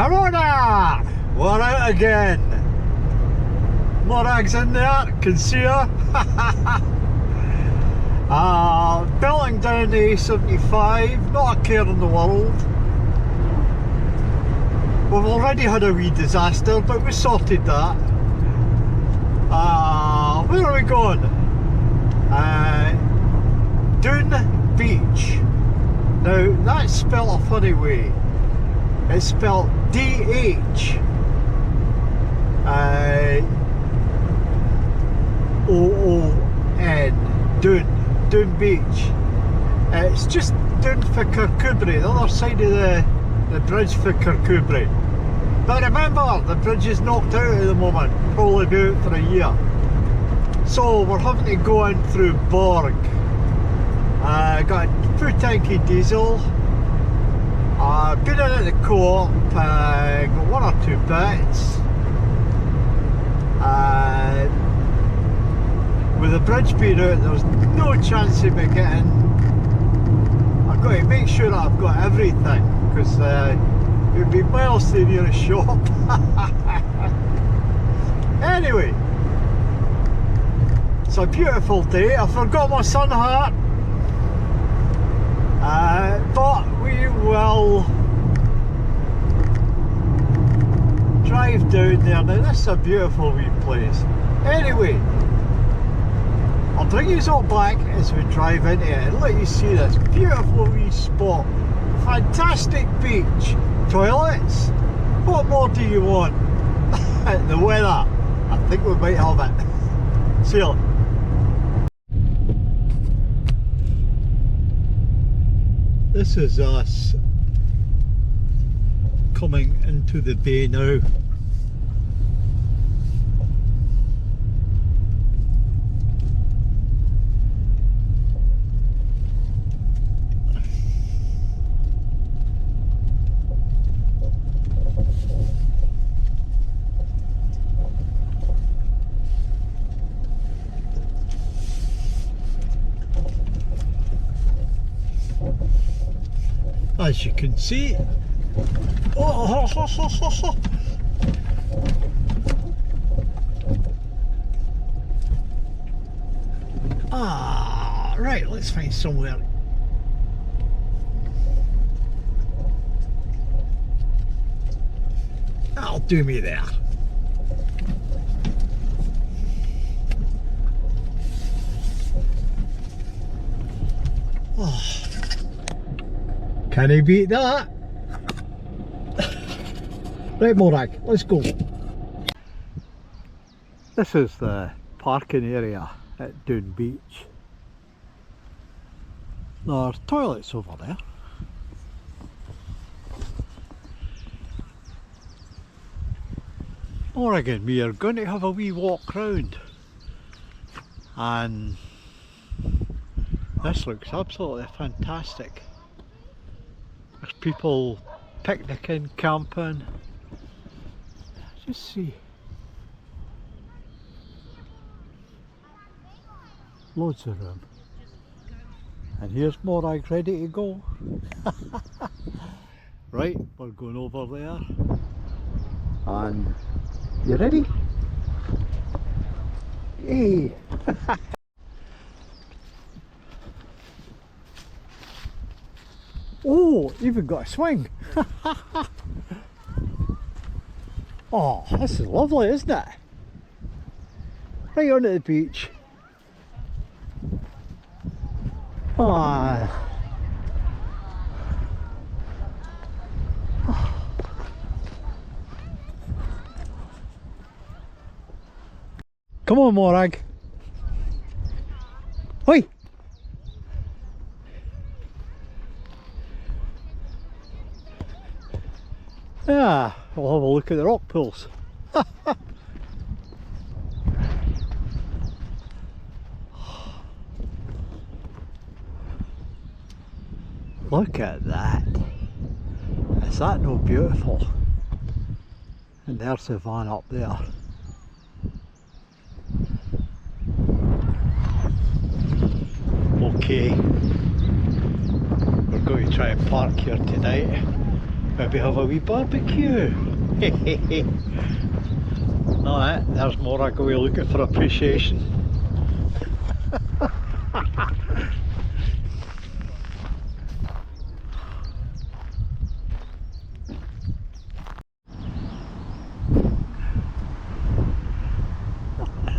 Hello there! We're out again. Morag's in there, can see her. Belting down the A75, not a care in the world. We've already had a wee disaster, but we sorted that. Where are we going? Dhoon Beach. Now that's spelled a funny way. It's spelled D-H O-O-N, Dhoon Beach. It's just down for Kirkcudbright, the other side of the bridge for Kirkcudbright. But remember, the bridge is knocked out at the moment, probably be out for a year. So we're having to go in through Borg. Got a full tanky diesel. Been in at the co-op, got one or two bits. With the bridge being out, there's no chance of me getting. I've got to make sure that I've got everything, because it would be miles to the nearest shop. Anyway, it's a beautiful day. I forgot my sun hat, but we will drive down there. Now this is a beautiful wee place. Anyway, I'll bring you all back as we drive into it and let you see this beautiful wee spot. Fantastic beach, toilets. What more do you want? The weather, I think we might have it. See you. This is us coming into the bay now. As you can see, right, let's find somewhere. That'll do me there. Can I beat that? Right, Morag, let's go. This is the parking area at Dhoon Beach. There are toilets over there. Morag and me are going to have a wee walk round, and this looks absolutely fantastic. There's people picnicking, camping. Just see. Loads of room. And here's Morag ready to go. Right, we're going over there. And you ready? Yay! Oh, even got a swing. Oh, this is lovely, isn't it? Right onto the beach. Ah. Come on, Morag. Oi! Yeah, we'll have a look at the rock pools. Look at that. Is that no beautiful? And there's the van up there. Okay, we're going to try and park here tonight. Maybe have a wee barbecue. Alright, there's Morag away looking for appreciation.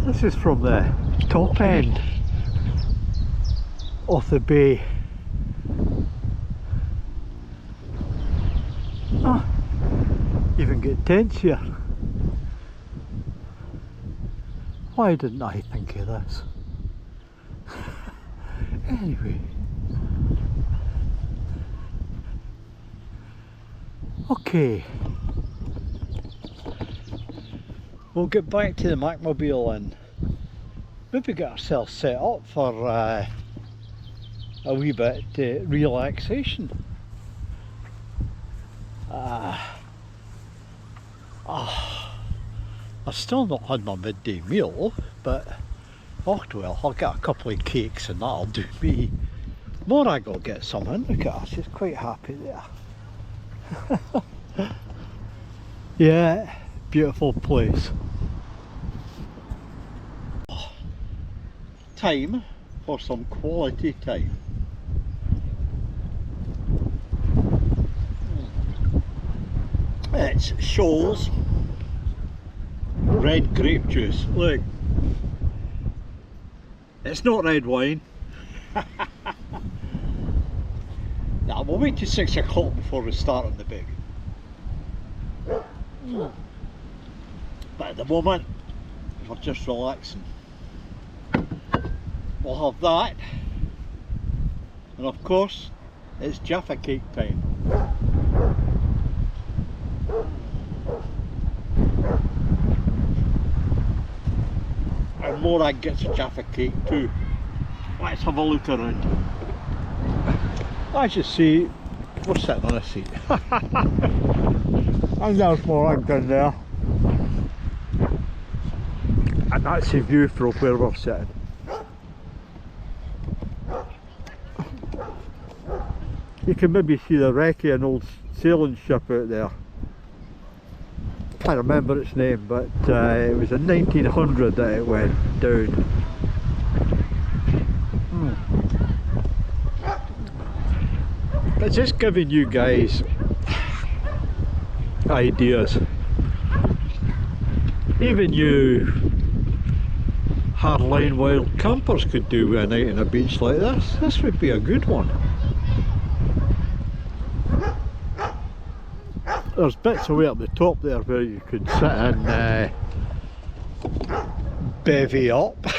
This is from the top end of the bay. Ah, even get tents here. Why didn't I think of this? Anyway. Okay. We'll get back to the Macmobile and maybe get ourselves set up for a wee bit relaxation. I've still not had my midday meal, but oh well, I'll get a couple of cakes and that'll do me. Morag will get something. Look at her, she's quite happy there. Yeah, beautiful place. Time for some quality time. It's Shoals red grape juice. Look, it's not red wine. Now we'll wait till 6 o'clock before we start on the big. But at the moment we're just relaxing. We'll have that, and of course it's Jaffa cake time. And Morag gets a Jaffa cake too. Let's have a look around. As you see, we're sitting on a seat. And there's Morag down there. And that's the view from where we're sitting. You can maybe see the wreck of an old sailing ship out there. I can't remember its name, but it was in 1900 that it went down. But just giving you guys ideas. Even you hardline wild campers could do a night on a beach like this. This would be a good one. There's bits away up the top there where you could sit and bevy up. I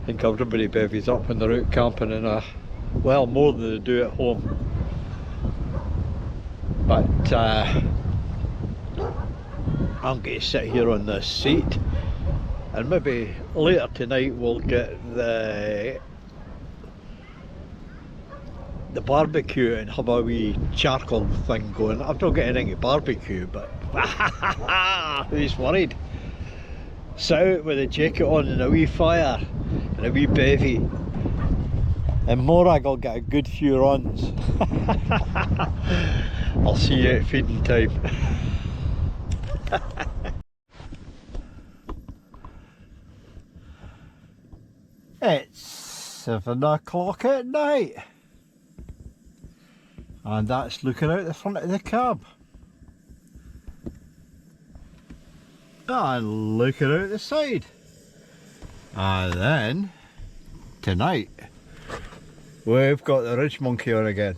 think everybody bevies up when they're out camping in a, well, more than they do at home. But I'm going to sit here on this seat, and maybe later tonight we'll get the barbecue and have a wee charcoal thing going. I've not got anything to barbecue, but who's worried? Sit out with a jacket on and a wee fire and a wee bevy, and Morag will get a good few runs. I'll see you at feeding time. It's 7 o'clock at night, and that's looking out the front of the cab, and looking out the side. And then tonight we've got the ridge monkey on again,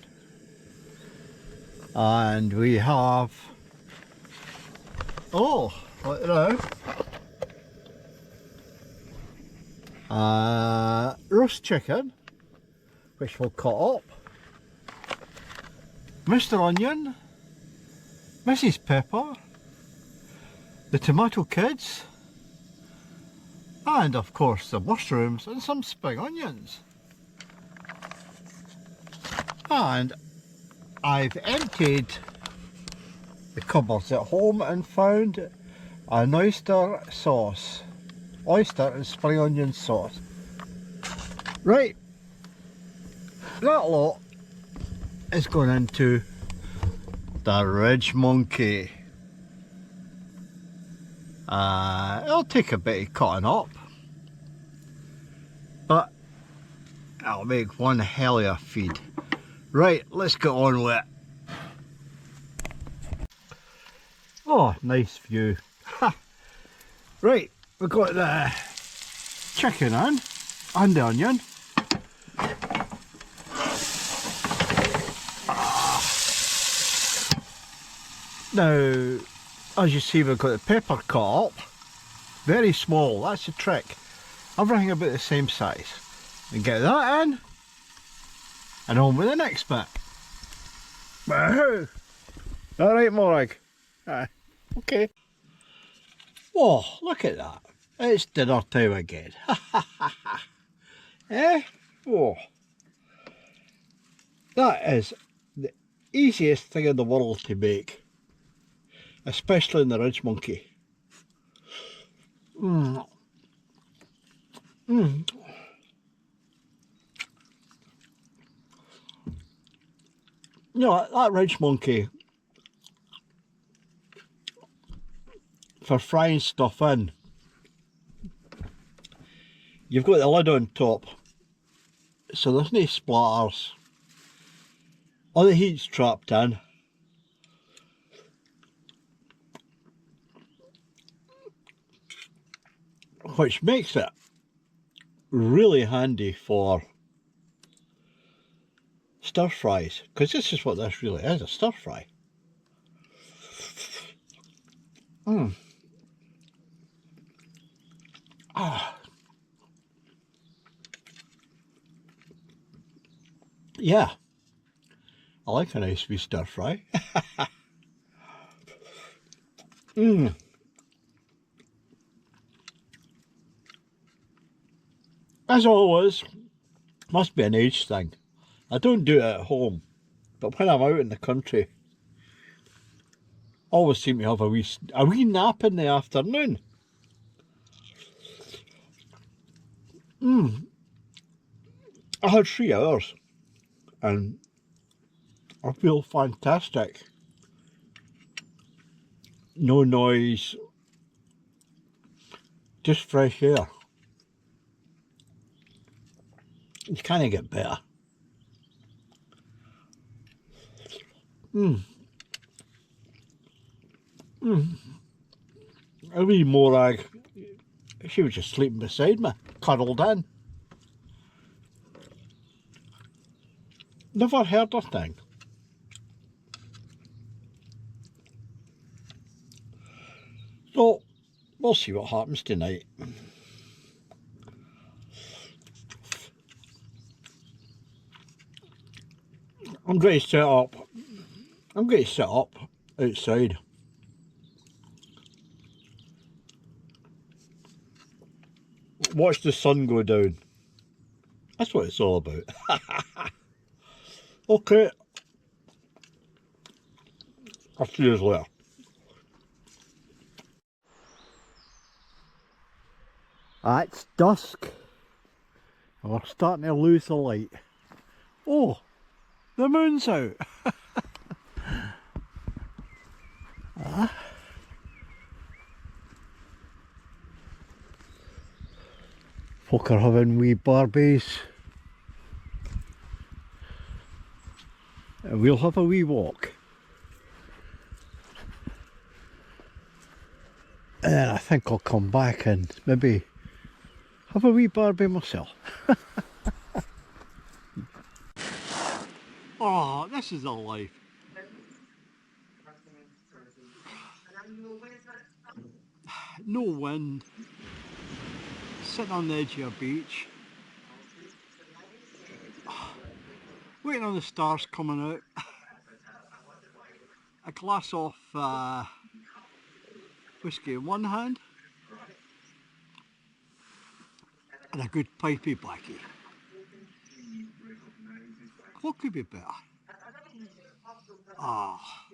and we have, oh, look now, roast chicken, which we'll cut up, Mr. Onion, Mrs. Pepper, the tomato kids, and of course the mushrooms and some spring onions. And I've emptied the cupboards at home and found an oyster sauce. Oyster and spring onion sauce. Right, that lot is going into the Ridge Monkey. It'll take a bit of cutting up, but it'll make one hell of a feed. Right, let's get on with it. Oh, nice view. Right, we've got the chicken in and the onion. Now, as you see, we've got the pepper cut up, very small, that's the trick. Everything about the same size. And get that in, and on with the next bit. Woohoo! Alright, Morag. Okay. Oh, look at that. It's dinner time again. Eh? Oh. That is the easiest thing in the world to make. Especially in the Ridge Monkey. You know, that Ridge Monkey, for frying stuff in, you've got the lid on top, so there's no splatters. All the heat's trapped in. Which makes it really handy for stir fries, because this is what this really is, a stir fry. Yeah, I like a nice wee stir fry. As always, must be an age thing. I don't do it at home, but when I'm out in the country, I always seem to have a wee nap in the afternoon. I had 3 hours and I feel fantastic. No noise, just fresh air. You can't get better. A wee Morag, she was just sleeping beside me, cuddled in. Never heard her thing. So, we'll see what happens tonight. I'm going to set up outside. Watch the sun go down. That's what it's all about. Okay. I'll see you later. It's dusk. And we're starting to lose the light. Oh, the moon's out. Folk are having wee barbies. And we'll have a wee walk. And then I think I'll come back and maybe have a wee barbie myself. Oh, this is a life. No wind. Sitting on the edge of a beach. Waiting on the stars coming out. A glass of whiskey in one hand. And a good pipey blackie. What could be better? Ah.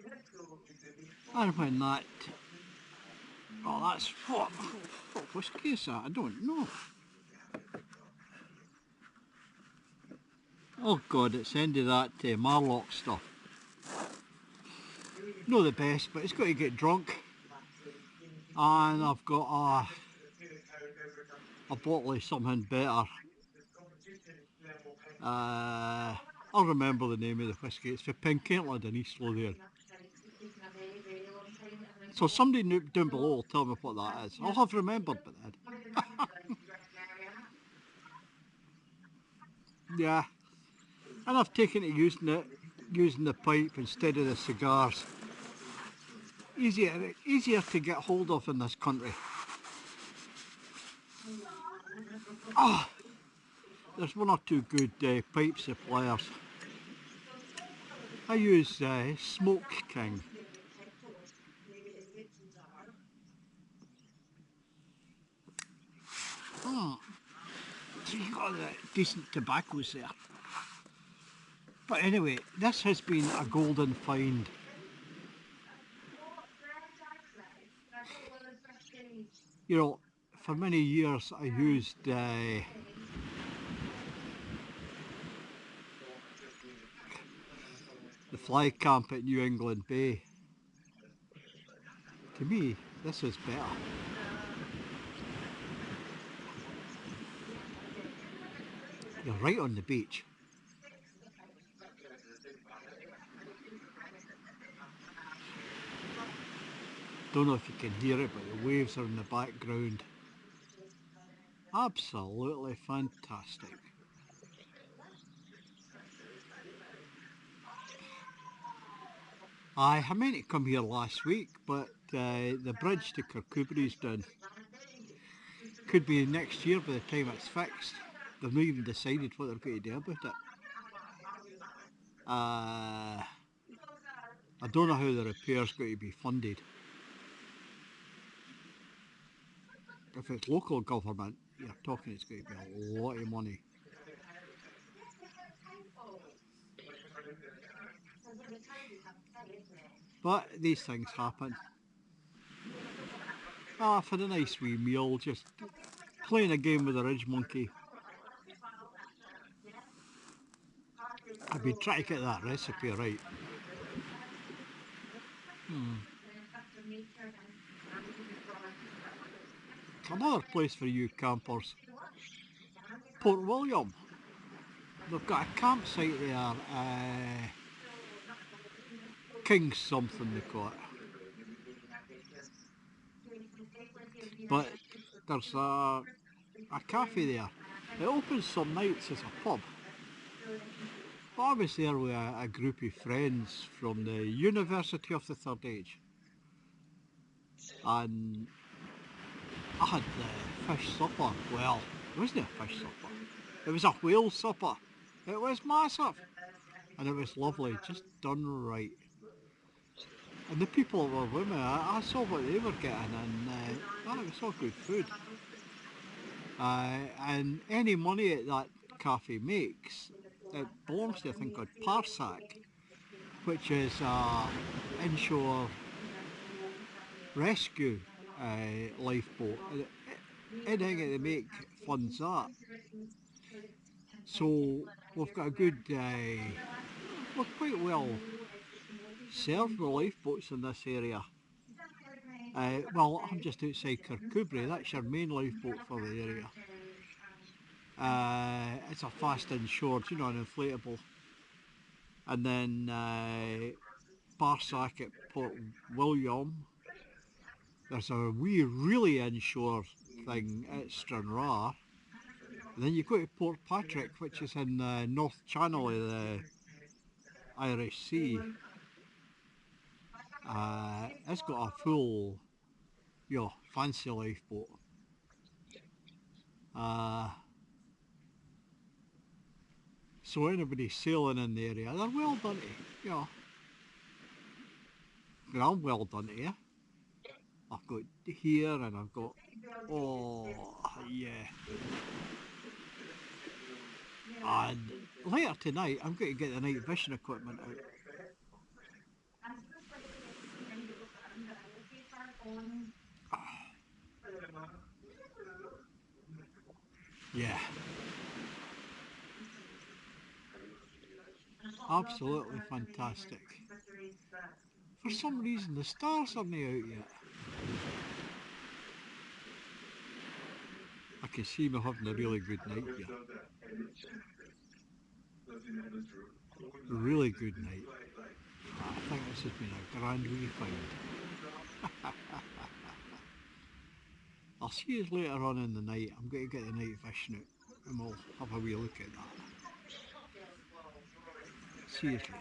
And when that... Oh, that's... What whiskey is that? I don't know. Oh God, it's the end of that Marlock stuff. Not the best, but it's got to get drunk. And I've got a bottle of something better. I'll remember the name of the whisky. It's for Pencaitland in East Lothian. So somebody down below will tell me what that is. I'll have remembered by then. Yeah. And I've taken to using the pipe instead of the cigars. Easier to get hold of in this country. Ah, there's one or two good pipe suppliers. I use Smoke King. Oh, so you got decent tobaccos there. But anyway, this has been a golden find. You know, for many years I used the fly camp at New England Bay. To me, this is better. You're right on the beach. Don't know if you can hear it, but the waves are in the background. Absolutely fantastic. I meant to come here last week, but the bridge to Kirkcudbright's down. Could be next year by the time it's fixed. They've not even decided what they're going to do about it. I don't know how the repair's going to be funded. If it's local government, you're talking it's going to be a lot of money. But these things happen. For a nice wee meal, just playing a game with the ridge monkey. I've been trying to get that recipe right. Another place for you campers, Port William. They've got a campsite there, King's something they call it. But there's a cafe there. It opens some nights as a pub. But I was there with a group of friends from the University of the Third Age. And I had the fish supper. Well, it wasn't a fish supper. It was a whale supper. It was massive. And it was lovely, just done right. And the people were with me, I saw what they were getting, and it was all good food. And any money that cafe makes, it belongs to a thing called Parsac, which is inshore rescue lifeboat. Anything that they make funds that. So we've got a good, we're quite well served with lifeboats in this area. Well, I'm just outside Kirkcudbright, that's your main lifeboat for the area. It's a fast inshore, you know, an inflatable. And then Barsac at Port William. There's a wee really inshore thing at Stranraer. And then you go to Port Patrick, which is in the North Channel of the Irish Sea. It's got a full, fancy lifeboat. So anybody sailing in the area, they're well done to, and I'm well done to you. I've got here and I've got, oh yeah. And later tonight I'm going to get the night vision equipment out. Yeah. Absolutely fantastic. For some reason the stars aren't out yet. I can see me having a really good night here. A really good night. I think this has been a grand wee find. I'll see you later on in the night. I'm going to get the night fishing out and we'll have a wee look at that. See you later.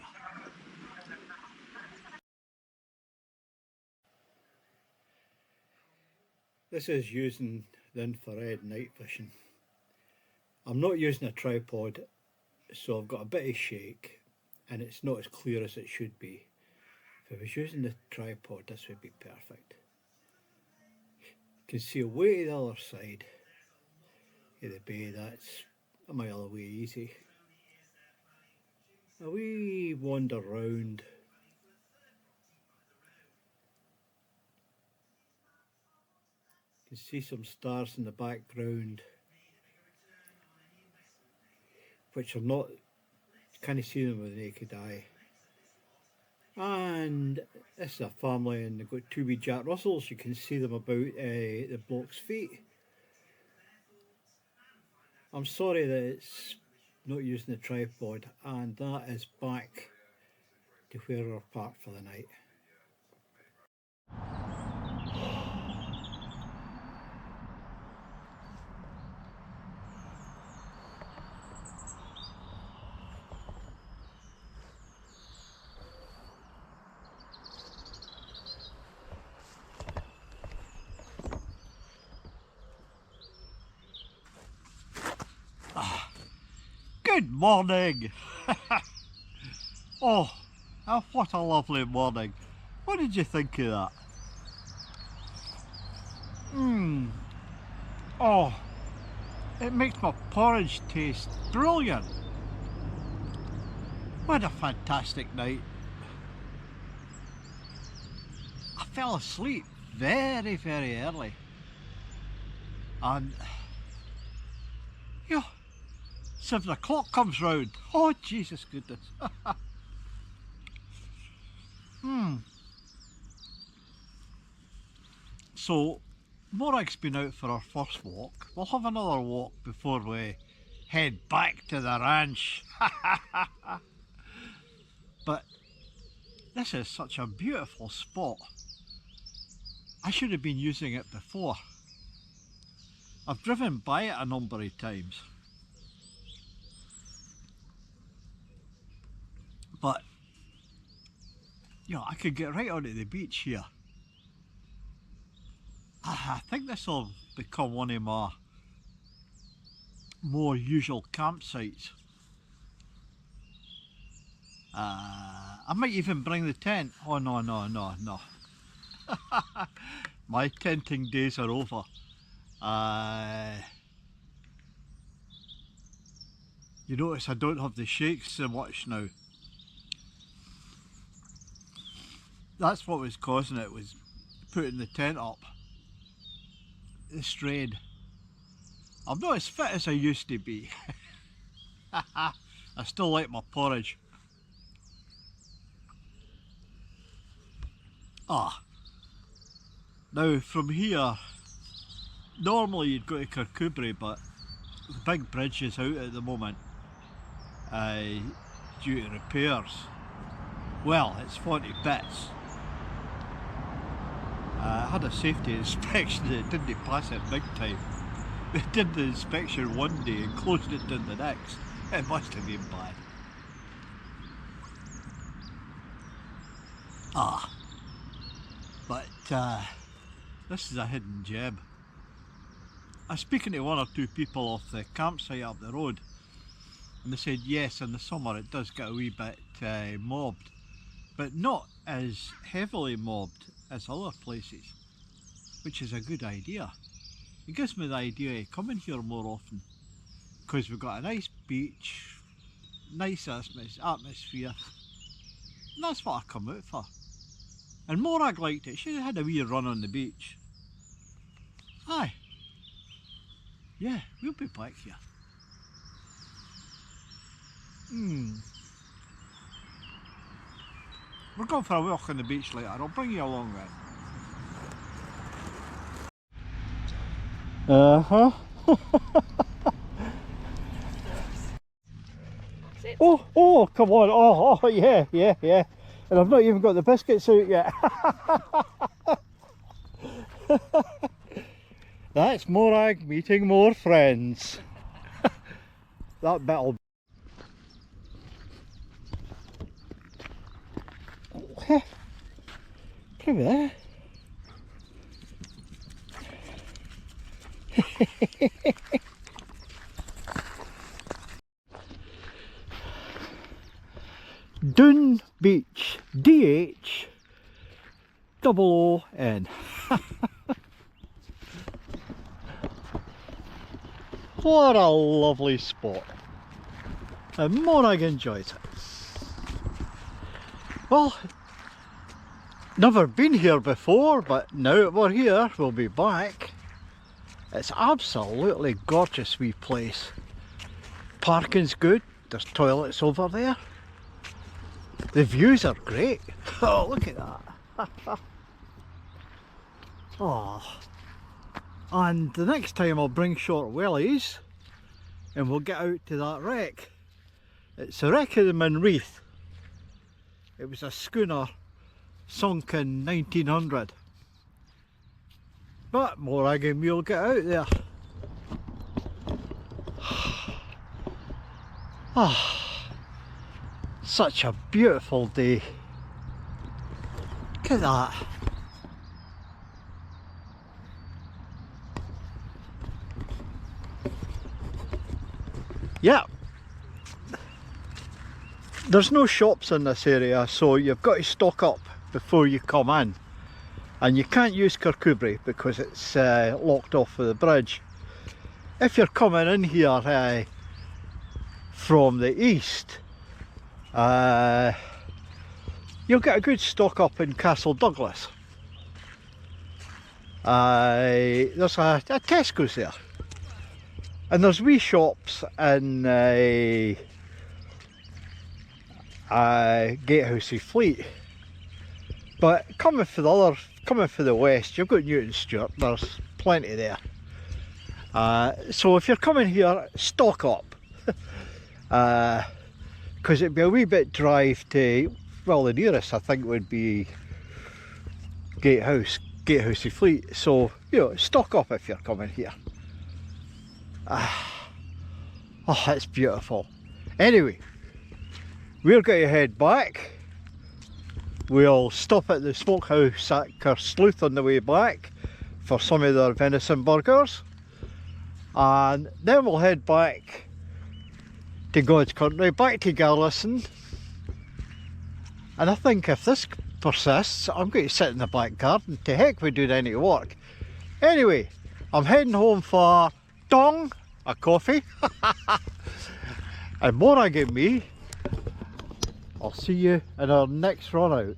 This is using the infrared night fishing. I'm not using a tripod, so I've got a bit of shake and it's not as clear as it should be. If I was using the tripod, this would be perfect. You can see away to the other side of the bay. That's a mile away easy. A wee wander round. You can see some stars in the background, which are not, you can't see them with the naked eye. And this is a family and they've got two wee Jack Russells. You can see them about the bloke's feet. I'm sorry that it's not using the tripod, and that is back to where we're parked for the night. Good morning! Oh, what a lovely morning. What did you think of that? Oh, it makes my porridge taste brilliant. What a fantastic night. I fell asleep very, very early. And, 7 o'clock comes round. Oh, Jesus goodness. So, Morag's been out for our first walk. We'll have another walk before we head back to the ranch. But this is such a beautiful spot. I should have been using it before. I've driven by it a number of times. But, I could get right onto the beach here. I think this will become one of my more usual campsites. I might even bring the tent. Oh no. My tenting days are over. You notice I don't have the shakes so much now. That's what was causing it, was putting the tent up. The strain. I'm not as fit as I used to be. I still like my porridge. Now from here, normally you'd go to Kirkcudbright, but the big bridge is out at the moment due to repairs. Well, it's 40 bits. I had a safety inspection and it didn't pass it big time. They did the inspection one day and closed it down the next. It must have been bad. But this is a hidden gem. I was speaking to one or two people off the campsite up the road, and they said yes, in the summer it does get a wee bit mobbed, but not as heavily mobbed as other places, which is a good idea. It gives me the idea of coming here more often, because we've got a nice beach, nice atmosphere, and that's what I come out for. And Morag liked it. She had a wee run on the beach. Aye. Yeah, we'll be back here. We're going for a walk on the beach later. I'll bring you along then. Uh-huh. Oh, come on. Oh, yeah. And I've not even got the biscuits out yet. That's Morag meeting more friends. That bit'll... Oh, come there. Dhoon Beach, D-H-O-O-N. What a lovely spot. And Morag enjoys it. Well, never been here before, but now that we're here, we'll be back. It's absolutely gorgeous wee place. Parking's good, there's toilets over there. The views are great. Oh, look at that. Oh. And the next time I'll bring short wellies and we'll get out to that wreck. It's the wreck of the Manreath. It was a schooner sunk in 1900. But Morag and me'll get out there. Ah. Such a beautiful day. Look at that. Yeah. There's no shops in this area, so you've got to stock up before you come in. And you can't use Kirkcudbright because it's locked off with the bridge. If you're coming in here from the east, you'll get a good stock up in Castle Douglas. There's a Tesco's there, and there's wee shops in Gatehouse's Fleet. But coming for the west, you've got Newton Stewart. There's plenty there. So if you're coming here, stock up. Because it'd be a wee bit drive to, well, the nearest I think would be Gatehouse's Fleet. So, you know, stock up if you're coming here. Oh, it's beautiful. Anyway, we're going to head back. We'll stop at the smokehouse at Kersluth on the way back for some of their venison burgers. And then we'll head back to God's country, back to Garrison. And I think if this persists, I'm going to sit in the back garden. To heck with doing any work. Anyway, I'm heading home for dong, a coffee. And Morag and me, I'll see you in our next run out.